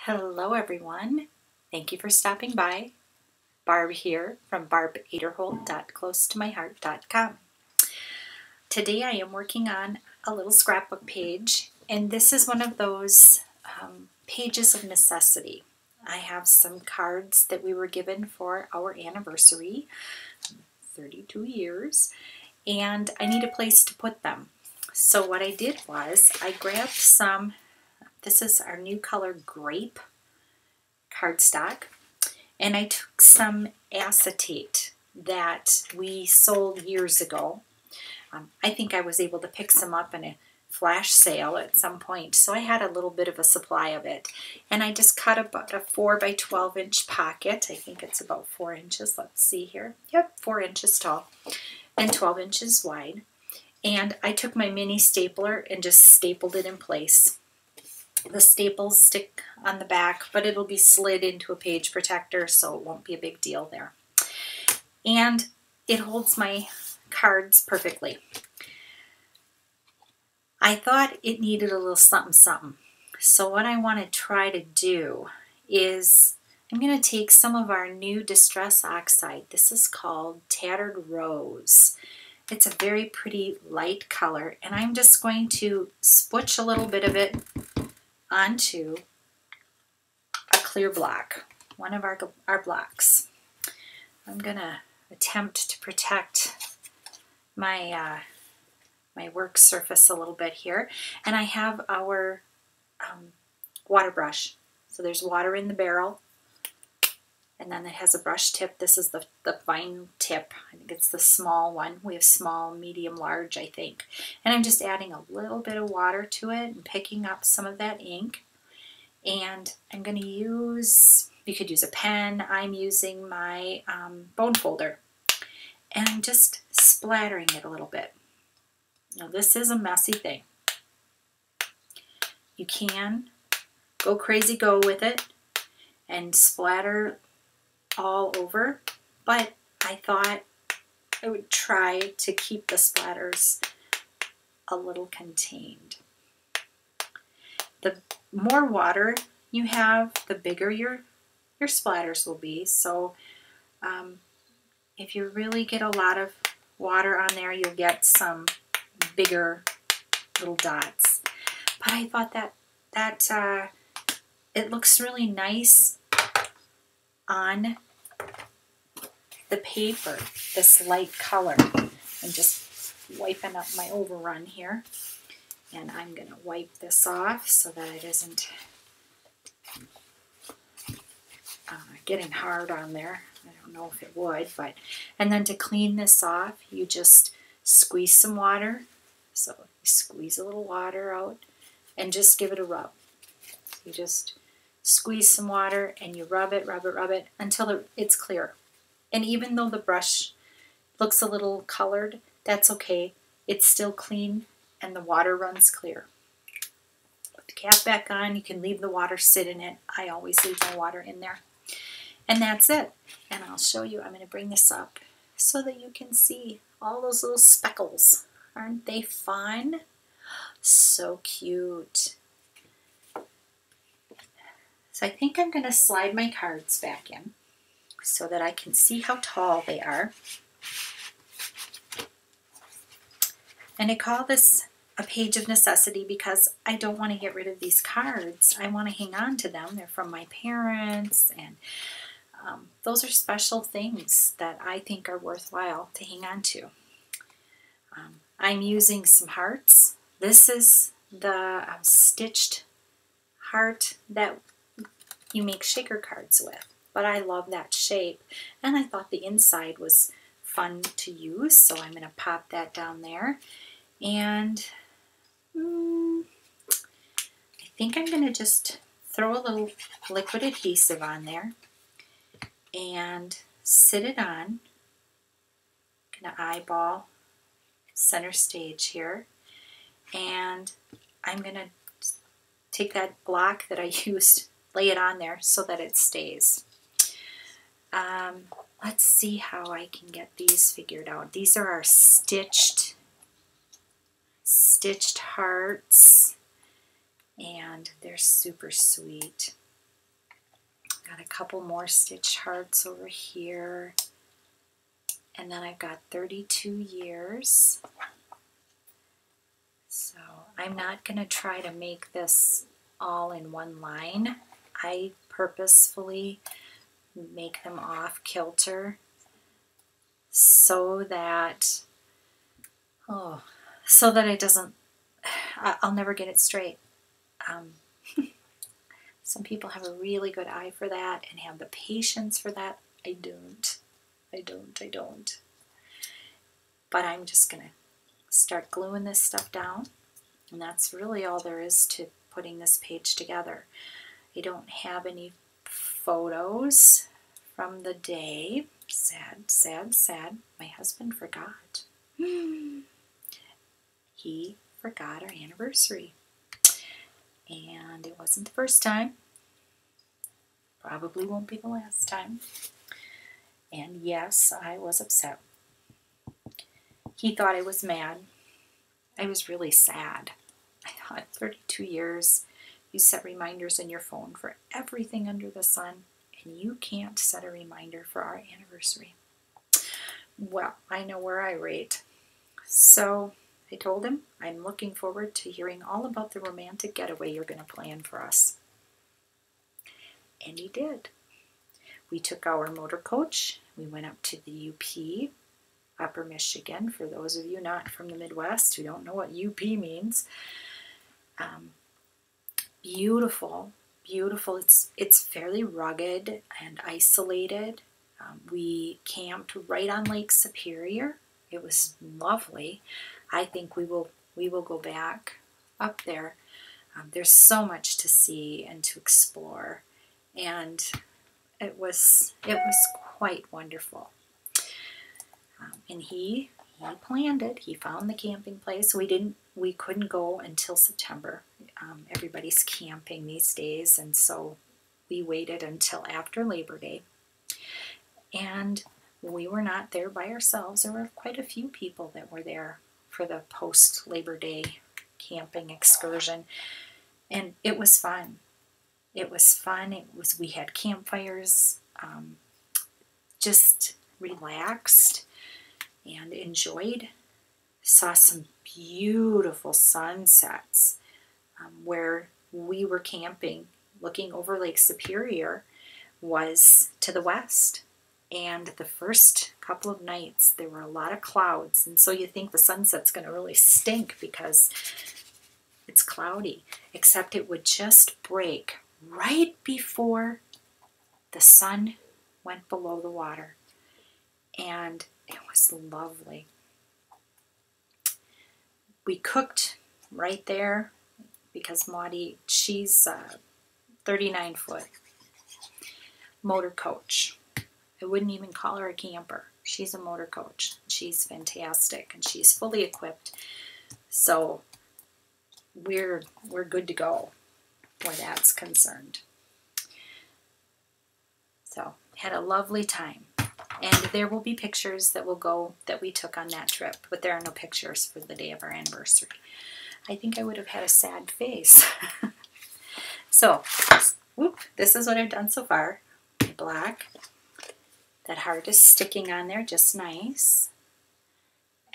Hello everyone. Thank you for stopping by. Barb here from barbaderholt.closetomyheart.com. Today I am working on a little scrapbook page, and this is one of those pages of necessity. I have some cards that we were given for our anniversary, 32 years, and I need a place to put them. So what I did was I grabbed some, this is our new color grape cardstock, and I took some acetate that we sold years ago. I think I was able to pick some up in a flash sale at some point, so I had a little bit of a supply of it. And I just cut about a 4 by 12 inch pocket. I think it's about 4 inches. Let's see here. Yep, 4 inches tall and 12 inches wide. And I took my mini stapler and just stapled it in place. The staples stick on the back, but it'll be slid into a page protector, so it won't be a big deal there. And it holds my cards perfectly. I thought it needed a little something something. So what I want to try to do is I'm going to take some of our new Distress Oxide. This is called Tattered Rose. It's a very pretty light color, and I'm just going to spooch a little bit of it onto a clear block, one of our blocks. I'm going to attempt to protect my my work surface a little bit here, and I have our water brush. So there's water in the barrel, and then it has a brush tip. This is the fine tip. I think it's the small one. We have small, medium, large, I think. And I'm just adding a little bit of water to it and picking up some of that ink. And I'm going to use, you could use a pen. I'm using my bone folder. And I'm just splattering it a little bit. Now this is a messy thing. You can go crazy go with it and splatter all over, but I thought I would try to keep the splatters a little contained. The more water you have, the bigger your splatters will be. So if you really get a lot of water on there, you'll get some bigger little dots. But I thought that it looks really nice on the paper, this light color. I'm just wiping up my overrun here, and I'm going to wipe this off so that it isn't getting hard on there. I don't know if it would, but, and then to clean this off, you just squeeze some water. So you squeeze a little water out and just give it a rub. You just squeeze some water and you rub it until it's clear. And even though the brush looks a little colored, that's okay. It's still clean and the water runs clear. Put the cap back on. You can leave the water sit in it. I always leave my water in there. And that's it. And I'll show you. I'm going to bring this up so that you can see all those little speckles. Aren't they fun? So cute. So I think I'm going to slide my cards back in so that I can see how tall they are. And I call this a page of necessity because I don't want to get rid of these cards. I want to hang on to them. They're from my parents, and those are special things that I think are worthwhile to hang on to. I'm using some hearts. This is the stitched heart that you make shaker cards with, but I love that shape, and I thought the inside was fun to use, so I'm going to pop that down there. And I think I'm going to just throw a little liquid adhesive on there and sit it on. I'm going to eyeball center stage here, and I'm going to take that block that I used, lay it on there so that it stays. Let's see how I can get these figured out. These are our stitched hearts, and they're super sweet. couple more stitched hearts over here. And then I've got 32 years. So I'm not going to try to make this all in one line. I purposefully make them off kilter so that it doesn't, I'll never get it straight. Some people have a really good eye for that and have the patience for that. I don't. But I'm just going to start gluing this stuff down, and that's really all there is to putting this page together. I don't have any photos from the day. Sad, sad, sad. My husband forgot. He forgot our anniversary. And it wasn't the first time. Probably won't be the last time. And yes, I was upset. He thought I was mad. I was really sad. I thought 32 years, you set reminders in your phone for everything under the sun, and you can't set a reminder for our anniversary. Well, I know where I rate. So I told him I'm looking forward to hearing all about the romantic getaway you're going to plan for us. And he did. We took our motor coach. We went up to the UP, Upper Michigan, for those of you not from the Midwest who don't know what UP means. Beautiful, beautiful. It's fairly rugged and isolated. We camped right on Lake Superior. It was lovely. I think we will go back up there. There's so much to see and to explore, and it was quite wonderful. And he planned it. He found the camping place. We couldn't go until September. Everybody's camping these days, and so we waited until after Labor Day. And we were not there by ourselves. There were quite a few people that were there for the post-Labor Day camping excursion. And it was fun. It was fun. We had campfires, just relaxed and enjoyed. Saw some beautiful sunsets where we were camping, looking over Lake Superior, was to the west. And the first couple of nights, there were a lot of clouds. And so you think the sunset's going to really stink because it's cloudy. Except it would just break right before the sun went below the water. And it was lovely. We cooked right there because Maudie, she's 39-foot motor coach. I wouldn't even call her a camper. She's a motor coach. She's fantastic, and she's fully equipped. So we're good to go where that's concerned. So had a lovely time. And there will be pictures that we took on that trip, but there are no pictures for the day of our anniversary. I think I would have had a sad face. So, this is what I've done so far. Black. That heart is sticking on there just nice.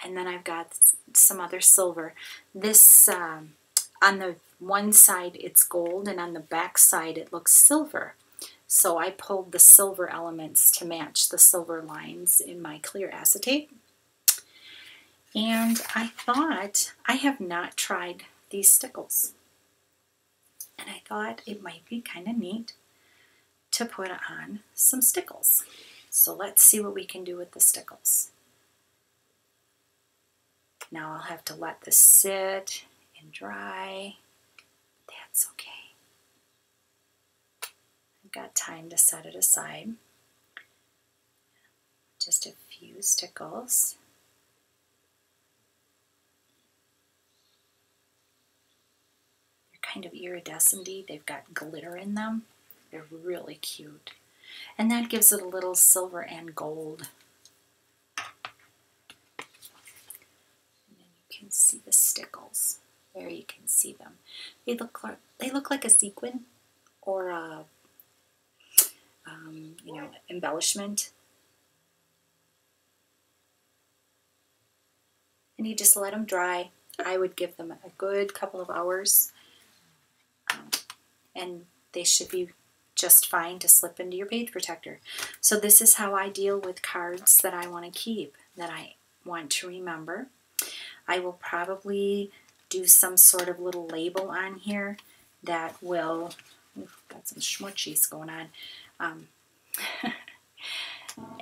And then I've got some other silver. This, on the one side it's gold, and on the back side it looks silver. So I pulled the silver elements to match the silver lines in my clear acetate. And I thought, I have not tried these stickles. And I thought it might be kind of neat to put on some stickles. So let's see what we can do with the stickles. Now I'll have to let this sit and dry. That's okay. I've got time to set it aside. Just a few stickles. They're kind of iridescent-y. They've got glitter in them. They're really cute. And that gives it a little silver and gold. And then you can see the stickles. There you can see them. They look like a sequin or a embellishment. And you just let them dry. I would give them a good couple of hours, and they should be just fine to slip into your page protector. So this is how I deal with cards that I want to keep, that I want to remember. I will probably do some sort of little label on here that will, got some schmutchies going on,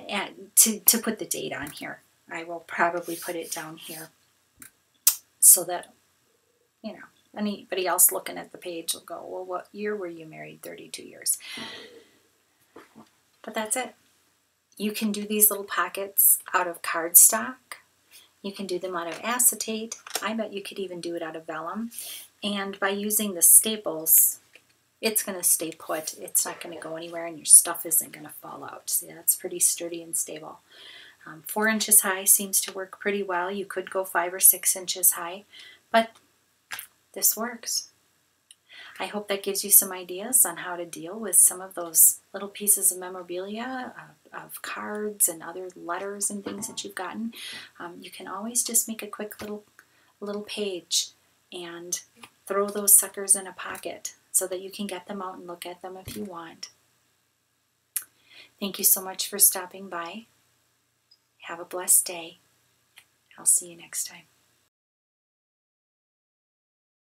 and to put the date on here. I will probably put it down here so that, anybody else looking at the page will go, well, what year were you married? 32 years. But that's it. You can do these little pockets out of cardstock. You can do them out of acetate. I bet you could even do it out of vellum. And by using the staples, it's going to stay put. It's not going to go anywhere, and your stuff isn't going to fall out. See, that's pretty sturdy and stable. 4 inches high seems to work pretty well. You could go 5 or 6 inches high, but this works. I hope that gives you some ideas on how to deal with some of those little pieces of memorabilia, of cards and other letters and things that you've gotten. You can always just make a quick little page and throw those suckers in a pocket so that you can get them out and look at them if you want. Thank you so much for stopping by. Have a blessed day. I'll see you next time.